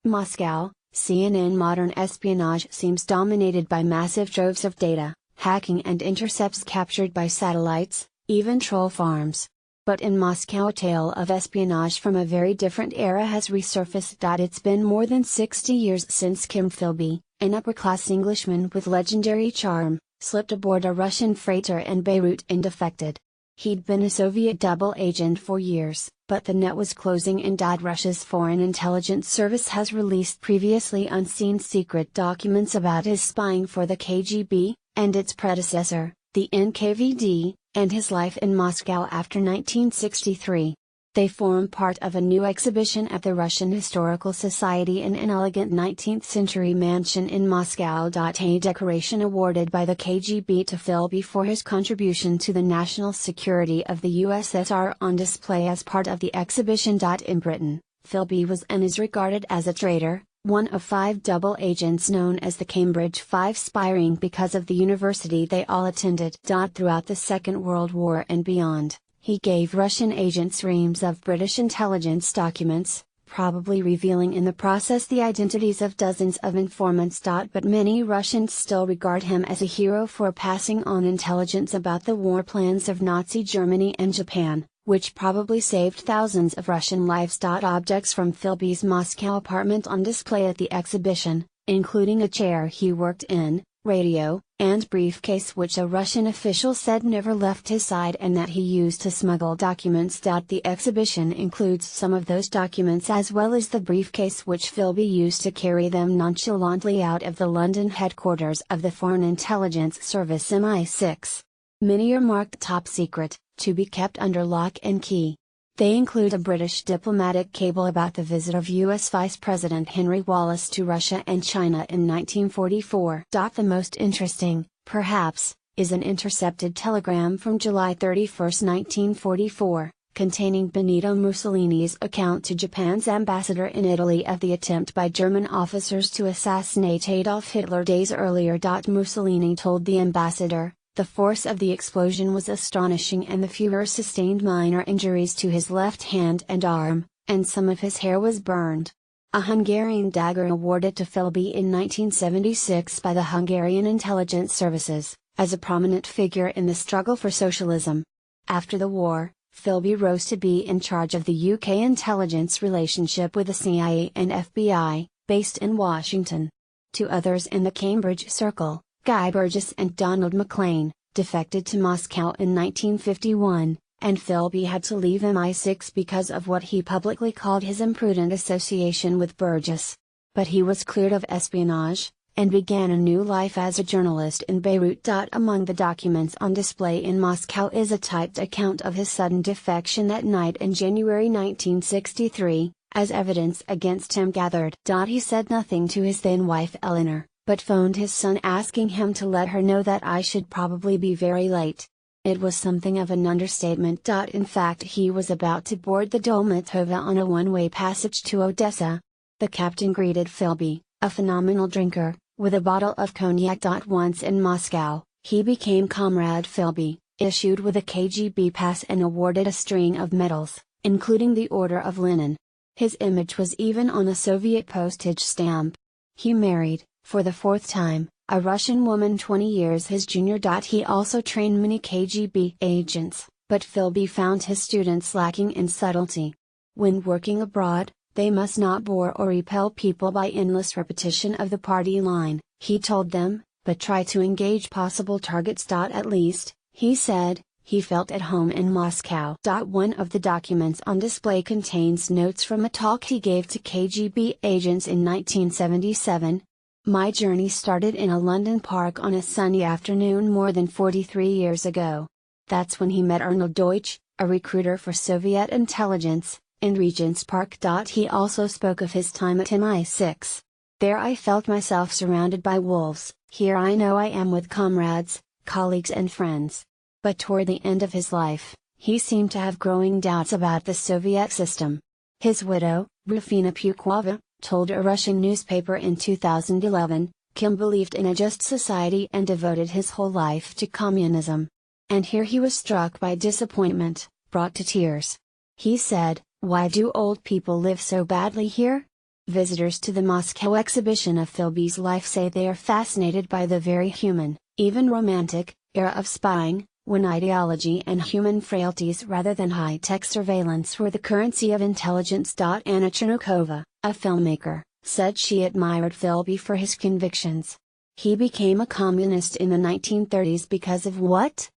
Moscow, CNN. Modern espionage seems dominated by massive troves of data, hacking and intercepts captured by satellites, even troll farms. But in Moscow, a tale of espionage from a very different era has resurfaced. It's been more than 60 years since Kim Philby, an upper-class Englishman with legendary charm, slipped aboard a Russian freighter in Beirut and defected. He'd been a Soviet double agent for years, but the net was closing and Russia's Foreign Intelligence Service has released previously unseen secret documents about his spying for the KGB, and its predecessor, the NKVD, and his life in Moscow after 1963. They form part of a new exhibition at the Russian Historical Society in an elegant 19th-century mansion in Moscow. A decoration awarded by the KGB to Philby for his contribution to the national security of the USSR on display as part of the exhibition. In Britain, Philby was and is regarded as a traitor, one of 5 double agents known as the Cambridge Five, spying because of the university they all attended. Throughout the Second World War and beyond, he gave Russian agents reams of British intelligence documents, probably revealing in the process the identities of dozens of informants. But many Russians still regard him as a hero for passing on intelligence about the war plans of Nazi Germany and Japan, which probably saved thousands of Russian lives. Objects from Philby's Moscow apartment on display at the exhibition, including a chair he worked in, radio, and briefcase which a Russian official said never left his side and that he used to smuggle documents. The exhibition includes some of those documents as well as the briefcase which Philby used to carry them nonchalantly out of the London headquarters of the Foreign Intelligence Service MI6. Many are marked top secret, to be kept under lock and key. They include a British diplomatic cable about the visit of U.S. Vice President Henry Wallace to Russia and China in 1944. The most interesting, perhaps, is an intercepted telegram from July 31, 1944, containing Benito Mussolini's account to Japan's ambassador in Italy of the attempt by German officers to assassinate Adolf Hitler days earlier. Mussolini told the ambassador, "The force of the explosion was astonishing and the Führer sustained minor injuries to his left hand and arm, and some of his hair was burned." A Hungarian dagger awarded to Philby in 1976 by the Hungarian intelligence services, as a prominent figure in the struggle for socialism. After the war, Philby rose to be in charge of the UK intelligence relationship with the CIA and FBI, based in Washington. Two others in the Cambridge circle, Guy Burgess and Donald MacLean, defected to Moscow in 1951, and Philby had to leave MI6 because of what he publicly called his imprudent association with Burgess. But he was cleared of espionage, and began a new life as a journalist in Beirut. Among the documents on display in Moscow is a typed account of his sudden defection that night in January 1963, as evidence against him gathered. He said nothing to his then wife Eleanor, but phoned his son asking him to let her know that I should probably be very late. It was something of an understatement. In fact, he was about to board the Dolmatova on a one-way passage to Odessa. The captain greeted Philby, a phenomenal drinker, with a bottle of cognac. Once in Moscow, he became Comrade Philby, issued with a KGB pass and awarded a string of medals, including the Order of Lenin. His image was even on a Soviet postage stamp. He married, for the 4th time, a Russian woman 20 years his junior. He also trained many KGB agents, but Philby found his students lacking in subtlety. When working abroad, they must not bore or repel people by endless repetition of the party line, he told them, but try to engage possible targets. At least, he said, he felt at home in Moscow. One of the documents on display contains notes from a talk he gave to KGB agents in 1977. My journey started in a London park on a sunny afternoon more than 43 years ago. That's when he met Arnold Deutsch, a recruiter for Soviet intelligence, in Regent's Park. He also spoke of his time at MI6. There I felt myself surrounded by wolves, here I know I am with comrades, colleagues and friends. But toward the end of his life, he seemed to have growing doubts about the Soviet system. His widow, Rufina Pukova, told a Russian newspaper in 2011, Kim believed in a just society and devoted his whole life to communism. And here he was struck by disappointment, brought to tears. He said, "Why do old people live so badly here? Visitors to the Moscow exhibition of Philby's life say they are fascinated by the very human, even romantic, era of spying, when ideology and human frailties rather than high-tech surveillance were the currency of intelligence. Anna Chernikova, a filmmaker, said she admired Philby for his convictions. He became a communist in the 1930s because of what?